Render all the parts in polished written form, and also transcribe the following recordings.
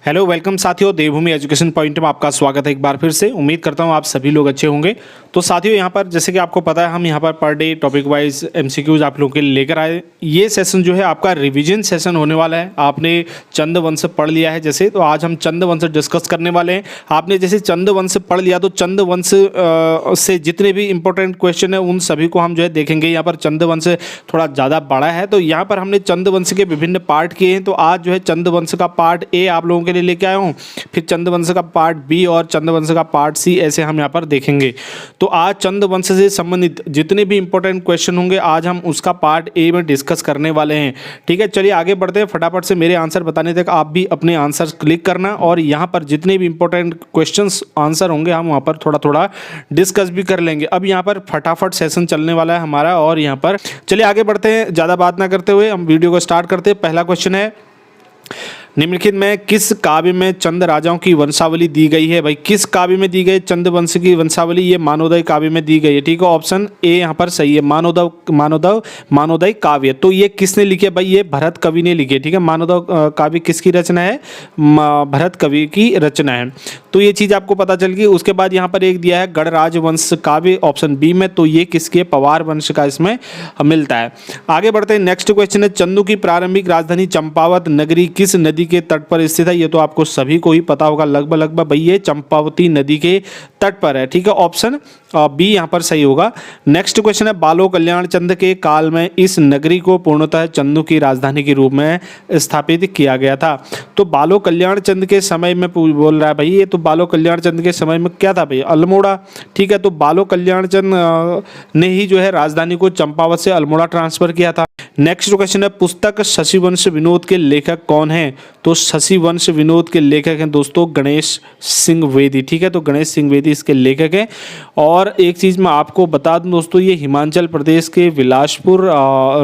Hello welcome साथियों, देवभूमि education point में आपका स्वागत है एक बार फिर से। उम्मीद करता हूँ आप सभी लोग अच्छे होंगे। तो साथियों, यहाँ पर जैसे कि आपको पता है, हम यहाँ पर per day topic wise MCQs आप लोगों के लिए लेकर आए। ये सेशन जो है आपका रिवीजन सेशन होने वाला है। आपने चंद्रवंश पढ़ लिया है जैसे, तो आज हम चंद्रवंश डिस्कस करने वाले हैं। आपने जैसे चंद्रवंश पढ़ लिया तो चंद्रवंश से जितने भी इंपॉर्टेंट क्वेश्चन है उन सभी को हम जो है देखेंगे। यहाँ पर चंद्रवंश थोड़ा ज़्यादा बड़ा है, तो यहाँ पर हमने चंद्रवंश के विभिन्न पार्ट किए हैं। तो आज जो है चंद्रवंश का पार्ट ए आप लोगों के लिए लेके आया हूँ, फिर चंद्रवंश का पार्ट बी और चंद्रवंश का पार्ट सी, ऐसे हम यहाँ पर देखेंगे। तो आज चंद्रवंश से संबंधित जितने भी इंपॉर्टेंट क्वेश्चन होंगे आज हम उसका पार्ट ए में डिस्कस करने वाले हैं। ठीक है, चलिए आगे बढ़ते हैं। फटाफट से मेरे आंसर बताने तक आप भी अपने आंसर क्लिक करना, और यहाँ पर जितने भी इंपॉर्टेंट क्वेश्चंस आंसर होंगे हम वहाँ पर थोड़ा थोड़ा डिस्कस भी कर लेंगे। अब यहाँ पर फटाफट सेशन चलने वाला है हमारा, और यहाँ पर चलिए आगे बढ़ते हैं। ज़्यादा बात ना करते हुए हम वीडियो को स्टार्ट करते हैं। पहला क्वेश्चन है, निम्नलिखित में किस काव्य में चंद राजाओं की वंशावली दी गई है? भाई किस काव्य में दी गई चंद्रवंश की वंशावली? ये मानवोदय काव्य में दी गई है। ठीक है, ऑप्शन ए यहाँ पर सही है, मानवोदय काव्य। तो ये किसने लिखे? भाई ये भरत कवि ने लिखे। ठीक है, मानवोदय काव्य किसकी रचना है? भरत कवि की रचना है। तो ये चीज़ आपको पता चल गई। उसके बाद यहाँ पर एक दिया है गणराज वंश काव्य, ऑप्शन बी में। तो ये किसके? पवार वंश का इसमें मिलता है। आगे बढ़ते हैं। नेक्स्ट क्वेश्चन है, चंदू की प्रारंभिक राजधानी चंपावत नगरी किस नदी के तट पर स्थित है? ये तो आपको सभी को ही पता होगा लगभग भाई, ये चंपावती नदी के तट पर है। ठीक है, ऑप्शन बी यहाँ पर सही होगा। नेक्स्ट क्वेश्चन है, बालो कल्याण चंद के काल में इस नगरी को पूर्णतः चंदू की राजधानी के रूप में स्थापित किया गया था। तो बालो कल्याण चंद के समय में बोल रहा है भाई, ये तो बालो कल्याण चंद के समय में क्या था भाई? अल्मोड़ा। ठीक है, तो बालो कल्याण चंद ने ही जो है राजधानी को चंपावत से अल्मोड़ा ट्रांसफर किया था। नेक्स्ट क्वेश्चन है, पुस्तक शशिवंश विनोद के लेखक कौन है? तो शशिवंश विनोद के लेखक हैं दोस्तों गणेश सिंह वेदी। ठीक है, तो गणेश सिंह वेदी इसके लेखक हैं। और एक चीज़ मैं आपको बता दूं दोस्तों, ये हिमाचल प्रदेश के बिलासपुर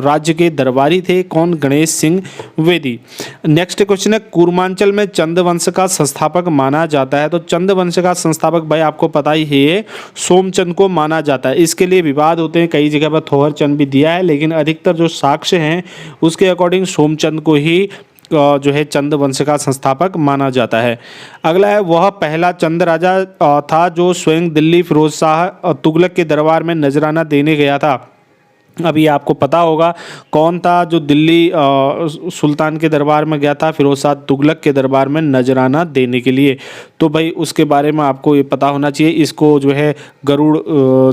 राज्य के दरबारी थे। कौन? गणेश सिंह वेदी। नेक्स्ट क्वेश्चन है, कूर्मांचल में चंद्रवंश का संस्थापक माना जाता है। तो चंद्रवंश का संस्थापक भाई आपको पता ही है, सोमचंद को माना जाता है। इसके लिए विवाद होते हैं, कई जगह पर थोहरचंद भी दिया है, लेकिन अधिकतर जो साक्ष्य हैं उसके अकॉर्डिंग सोमचंद को ही जो है चंद्रवंश का संस्थापक माना जाता है। अगला है, वह पहला चंद राजा था जो स्वयं दिल्ली फिरोज शाह तुगलक के दरबार में नजराना देने गया था। अब ये आपको पता होगा कौन था जो दिल्ली सुल्तान के दरबार में गया था, फिरोज शाह तुगलक के दरबार में नजराना देने के लिए। तो भाई उसके बारे में आपको ये पता होना चाहिए। इसको जो है गरुड़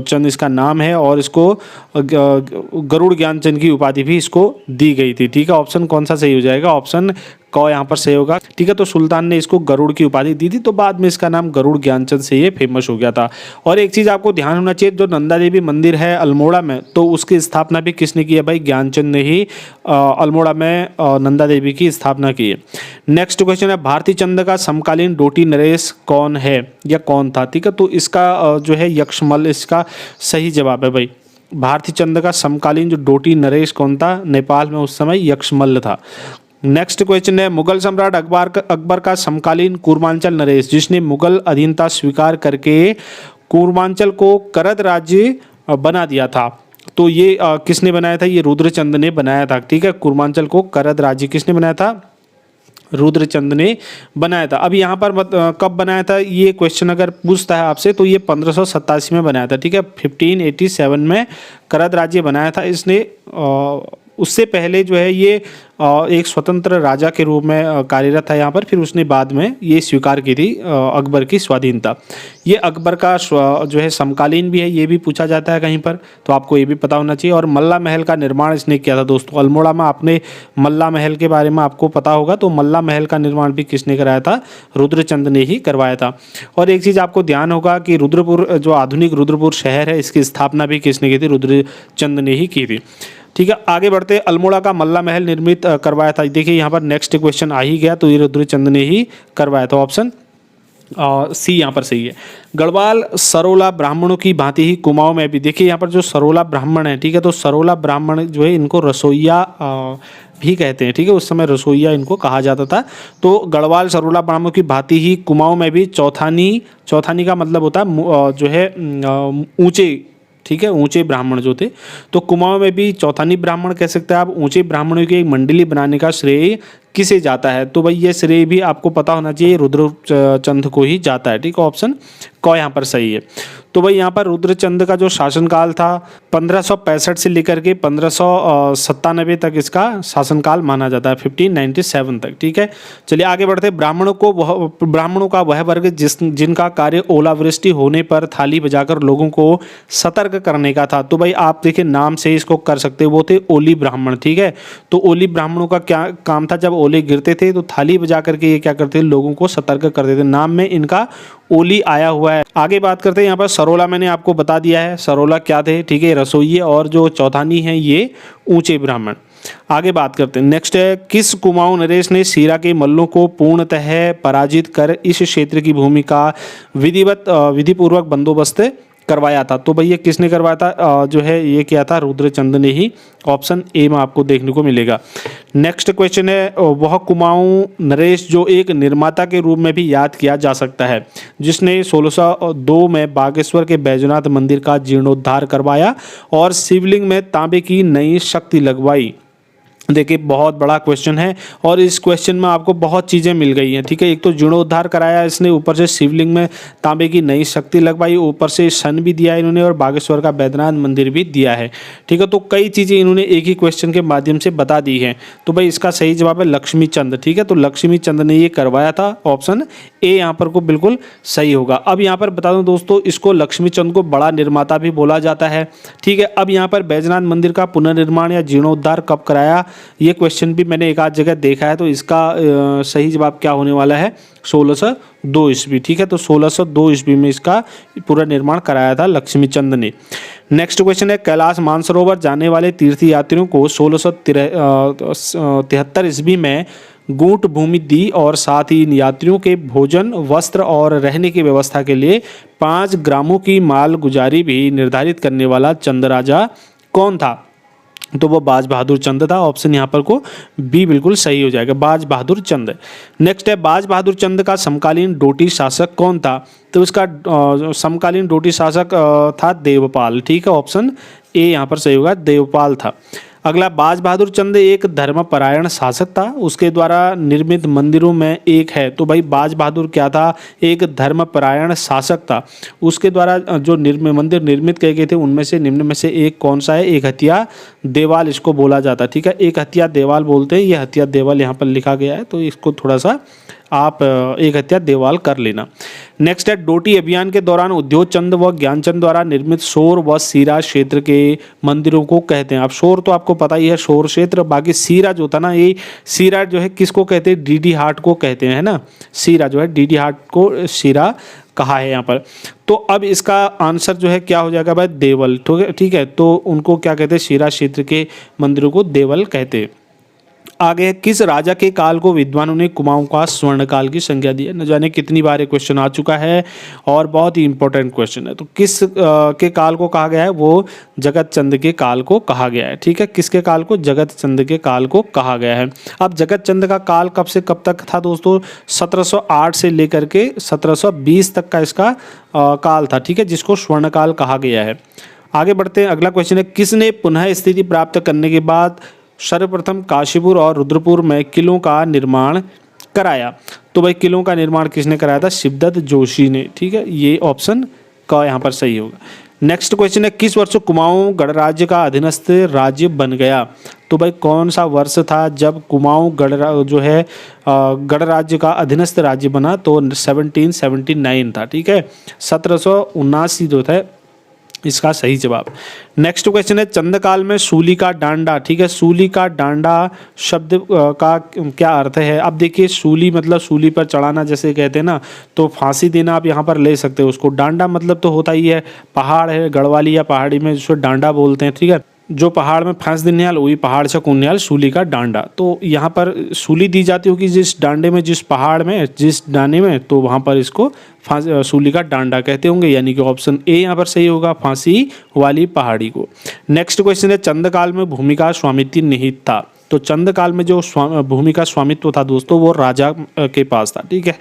चंद इसका नाम है, और इसको गरुड़ ज्ञानचंद की उपाधि भी इसको दी गई थी। ठीक है, ऑप्शन कौन सा सही हो जाएगा? ऑप्शन क यहाँ पर सही होगा। ठीक है, तो सुल्तान ने इसको गरुड़ की उपाधि दी थी, तो बाद में इसका नाम गरुड़ ज्ञानचंद से ये फेमस हो गया था। और एक चीज़ आपको ध्यान होना चाहिए, जो नंदा देवी मंदिर है अल्मोड़ा में, तो उसकी स्थापना भी किसने की है भाई? ज्ञानचंद ने ही अल्मोड़ा में नंदा देवी की स्थापना की है। नेक्स्ट क्वेश्चन है, भारती चंद का समकालीन डोटी नरेश कौन है या कौन था? ठीक है, तो इसका जो है यक्षमल इसका सही जवाब है भाई। भारती चंद का समकालीन जो डोटी नरेश कौन था? नेपाल में उस समय यक्षमल्ल था। नेक्स्ट क्वेश्चन है, मुगल सम्राट अकबर का समकालीन कूर्मांचल नरेश, जिसने मुगल अधीनता स्वीकार करके कूर्मांचल को करद राज्य बना दिया था। तो ये किसने बनाया था? ये रुद्रचंद ने बनाया था। ठीक है, कूर्मांचल को करद राज्य किसने बनाया था? रुद्रचंद ने बनाया था। अब यहाँ पर कब बनाया था ये क्वेश्चन अगर पूछता है आपसे, तो ये 1587 में बनाया था। ठीक है, 1587 में करद राज्य बनाया था इसने। उससे पहले जो है ये एक स्वतंत्र राजा के रूप में कार्यरत था यहाँ पर, फिर उसने बाद में ये स्वीकार की थी अकबर की स्वाधीनता। ये अकबर का जो है समकालीन भी है, ये भी पूछा जाता है कहीं पर, तो आपको ये भी पता होना चाहिए। और मल्ला महल का निर्माण इसने किया था दोस्तों अल्मोड़ा में। आपने मल्ला महल के बारे में आपको पता होगा, तो मल्ला महल का निर्माण भी किसने कराया था? रुद्रचंद ने ही करवाया था। और एक चीज़ आपको ध्यान होगा कि रुद्रपुर जो आधुनिक रुद्रपुर शहर है, इसकी स्थापना भी किसने की थी? रुद्रचंद ने ही की थी। ठीक है, आगे बढ़ते। अल्मोड़ा का मल्ला महल निर्मित करवाया था। देखिए यहाँ पर नेक्स्ट क्वेश्चन आ ही गया, तो ये रुद्रचंद ने ही करवाया था। ऑप्शन सी यहाँ पर सही है। गढ़वाल सरोला ब्राह्मणों की भांति ही कुमाऊं में भी, देखिए यहाँ पर जो सरोला ब्राह्मण है, ठीक है, तो सरोला ब्राह्मण जो है इनको रसोइया भी कहते हैं। ठीक है, उस समय रसोइया इनको कहा जाता था। तो गढ़वाल सरोला ब्राह्मणों की भांति ही कुमाऊं में भी चौथानी का मतलब होता है जो है ऊंचे। ठीक है, ऊंचे ब्राह्मण जो थे, तो कुमाऊं में भी चौथानी ब्राह्मण कह सकते हैं आप। ऊंचे ब्राह्मणों की एक मंडली बनाने का श्रेय किसे जाता है? तो भाई ये श्रेय भी आपको पता होना चाहिए, रुद्रचंद को ही जाता है। ठीक है, ऑप्शन क यहाँ पर सही है। तो भाई यहाँ पर रुद्रचंद का जो शासनकाल था 1565 से लेकर के 1597 तक इसका शासनकाल माना जाता है, 1597 तक। ठीक है, चलिए आगे बढ़ते हैं। ब्राह्मणों का वह वर्ग जिनका कार्य ओलावृष्टि होने पर थाली बजाकर लोगों को सतर्क करने का था। तो भाई आप देखिए नाम से इसको कर सकते हो, वो थे ओली ब्राह्मण। ठीक है, तो ओली ब्राह्मणों का क्या काम था? जब ओले गिरते थे तो थाली बजा करके ये क्या करते थे? लोगों को सतर्क करते थे। नाम में इनका ओली आया हुआ है। आगे बात करते हैं यहाँ पर सरोला, मैंने आपको बता दिया है सरोला क्या थे। ठीक है, रसोइये और जो चौथानी है ये ऊंचे ब्राह्मण। आगे बात करते हैं, नेक्स्ट है किस कुमाऊं नरेश ने सीरा के मल्लों को पूर्णतः पराजित कर इस क्षेत्र की भूमि का विधिपूर्वक बंदोबस्त करवाया था? तो भैया किसने करवाया था? जो है ये क्या था? रुद्रचंद ने ही। ऑप्शन ए में आपको देखने को मिलेगा। नेक्स्ट क्वेश्चन है वह कुमाऊं नरेश जो एक निर्माता के रूप में भी याद किया जा सकता है जिसने 1602 में बागेश्वर के बैजनाथ मंदिर का जीर्णोद्धार करवाया और शिवलिंग में तांबे की नई शक्ति लगवाई। देखिए बहुत बड़ा क्वेश्चन है और इस क्वेश्चन में आपको बहुत चीज़ें मिल गई हैं। ठीक है, एक तो जीर्णोद्धार कराया इसने, ऊपर से शिवलिंग में तांबे की नई शक्ति लगवाई, ऊपर से सन भी दिया इन्होंने और बागेश्वर का बैद्यनाथ मंदिर भी दिया है। ठीक है, तो कई चीज़ें इन्होंने एक ही क्वेश्चन के माध्यम से बता दी हैं। तो भाई इसका सही जवाब है लक्ष्मी चंद। ठीक है, तो लक्ष्मी चंद ने ये करवाया था। ऑप्शन ए यहाँ पर को बिल्कुल सही होगा। अब यहाँ पर बता दूँ दोस्तों, इसको लक्ष्मी चंद को बड़ा निर्माता भी बोला जाता है। ठीक है, अब यहाँ पर बैजनाथ मंदिर का पुनर्निर्माण या जीर्णोद्धार कब कराया, ये क्वेश्चन भी मैंने एक आध जगह देखा है। तो इसका सही जवाब क्या होने वाला है? 1602 ईस्वी। ठीक है, तो 1602 ईस्वी में इसका पूरा निर्माण कराया था लक्ष्मी चंद ने। नेक्स्ट क्वेश्चन है कैलाश मानसरोवर जाने वाले तीर्थयात्रियों को 1673 ईस्वी में गूंट भूमि दी और साथ ही इन यात्रियों के भोजन, वस्त्र और रहने की व्यवस्था के लिए 5 ग्रामों की माल गुजारी भी निर्धारित करने वाला चंद राजा कौन था? तो वो बाज बहादुर चंद था। ऑप्शन यहाँ पर को बी बिल्कुल सही हो जाएगा, बाज बहादुर चंद। नेक्स्ट है बाज बहादुर चंद का समकालीन डोटी शासक कौन था? तो इसका समकालीन डोटी शासक था देवपाल। ठीक है, ऑप्शन ए यहाँ पर सही होगा, देवपाल था। अगला बाज बहादुर चंद एक धर्मपरायण शासक था, उसके द्वारा निर्मित मंदिरों में एक है। तो भाई बाज बहादुर क्या था? एक धर्मपरायण शासक था। उसके द्वारा जो मंदिर निर्मित किए गए थे उनमें से निम्न में से एक कौन सा है? एक हथिया देवाल इसको बोला जाता है। ठीक है, एक हथिया देवाल बोलते हैं, ये हथिया देवाल यहाँ पर लिखा गया है, तो इसको थोड़ा सा आप एक हथिया देवाल कर लेना। नेक्स्ट है डोटी अभियान के दौरान उद्योग चंद व ज्ञानचंद द्वारा निर्मित शोर व सीरा क्षेत्र के मंदिरों को कहते हैं। अब शोर तो आपको पता ही है, शोर क्षेत्र। बाकी सीरा जो था ना, ये सीरा जो है किसको कहते हैं? डीडी हाट को कहते हैं, है ना। सीरा जो है डीडी हाट को सीरा कहा है यहाँ पर। तो अब इसका आंसर जो है क्या हो जाएगा भाई? देवल। ठीक है, तो उनको क्या कहते हैं? सीरा क्षेत्र के मंदिरों को देवल कहते हैं। आगे किस राजा के काल को विद्वानों ने कुमाऊं का स्वर्ण काल की संज्ञा दी है? न जाने कितनी बार ये क्वेश्चन आ चुका है और बहुत ही इंपॉर्टेंट क्वेश्चन है। तो किस के काल को कहा गया है? वो जगत चंद के काल को कहा गया है। ठीक है, किसके काल को? जगत चंद के काल को कहा गया है। अब जगत चंद का काल कब से कब तक था दोस्तों? 1708 से लेकर के 1720 तक का इसका काल था। ठीक है, जिसको स्वर्ण काल कहा गया है। आगे बढ़ते हैं, अगला क्वेश्चन है किसने पुनः स्थिति प्राप्त करने के बाद सर्वप्रथम काशीपुर और रुद्रपुर में किलों का निर्माण कराया? तो भाई किलों का निर्माण किसने कराया था? शिवदत्त जोशी ने। ठीक है, ये ऑप्शन का यहाँ पर सही होगा। नेक्स्ट क्वेश्चन है किस वर्ष कुमाऊं गणराज्य का अधीनस्थ राज्य बन गया? तो भाई कौन सा वर्ष था जब कुमाऊं जो है गणराज्य का अधीनस्थ राज्य बना? तो 1779 था। ठीक है, 1779 जो था इसका सही जवाब। नेक्स्ट क्वेश्चन है चंद्रकाल में सूली का डांडा। ठीक है, सूली का डांडा शब्द का क्या अर्थ है? अब देखिए सूली मतलब सूली पर चढ़ाना जैसे कहते हैं ना, तो फांसी देना आप यहाँ पर ले सकते हो उसको। डांडा मतलब तो होता ही है पहाड़ है, गढ़वाली या पहाड़ी में जिसको डांडा बोलते हैं। ठीक है, जो पहाड़ में फांस दिनियाल वही पहाड़ से कुनियाल सूली का डांडा। तो यहाँ पर सूली दी जाती होगी जिस डांडे में, जिस पहाड़ में, जिस डांडे में, तो वहाँ पर इसको सूली का डांडा कहते होंगे। यानी कि ऑप्शन ए यहाँ पर सही होगा, फांसी वाली पहाड़ी को। नेक्स्ट क्वेश्चन है चंद्रकाल में भूमि का स्वामित्व निहित था। तो चंद्रकाल में जो भूमि का स्वामित्व था दोस्तों वो राजा के पास था। ठीक है,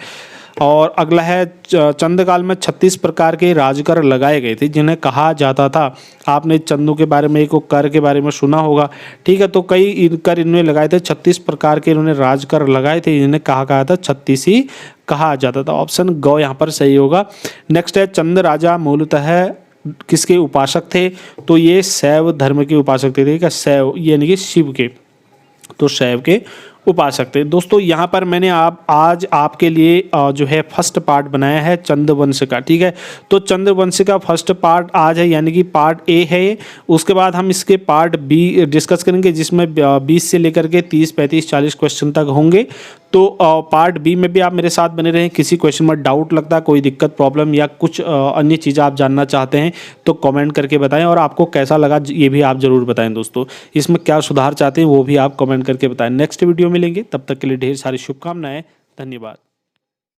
और अगला है चंदकाल में 36 प्रकार के राजकर लगाए गए थे जिन्हें कहा जाता था। आपने चंदों के बारे में, एक कर के बारे में सुना होगा, ठीक है। तो कई कर इन्होंने लगाए थे, 36 प्रकार के इन्होंने राजकर लगाए थे, जिन्हें कहा था 36 ही कहा जाता था। ऑप्शन ग यहाँ पर सही होगा। नेक्स्ट है चंद राजा मूलतः किसके उपासक थे? तो ये शैव धर्म के उपासक थे, ठीक है। शैव यानी कि शिव के, तो शैव के उपासक थे। दोस्तों यहाँ पर मैंने आज आपके लिए जो है फर्स्ट पार्ट बनाया है चंद्रवंश का, ठीक है। तो चंद्रवंश का फर्स्ट पार्ट आज है, यानी कि पार्ट ए है ये। उसके बाद हम इसके पार्ट बी डिस्कस करेंगे, जिसमें 20 से लेकर के 30, 35, 40 क्वेश्चन तक होंगे। तो पार्ट बी में भी आप मेरे साथ बने रहें। किसी क्वेश्चन में डाउट लगता है, कोई दिक्कत, प्रॉब्लम या कुछ अन्य चीज़ें आप जानना चाहते हैं तो कमेंट करके बताएं, और आपको कैसा लगा ये भी आप ज़रूर बताएं दोस्तों। इसमें क्या सुधार चाहते हैं वो भी आप कमेंट करके बताएं। नेक्स्ट वीडियो मिलेंगे, तब तक के लिए ढेर सारी शुभकामनाएं। धन्यवाद।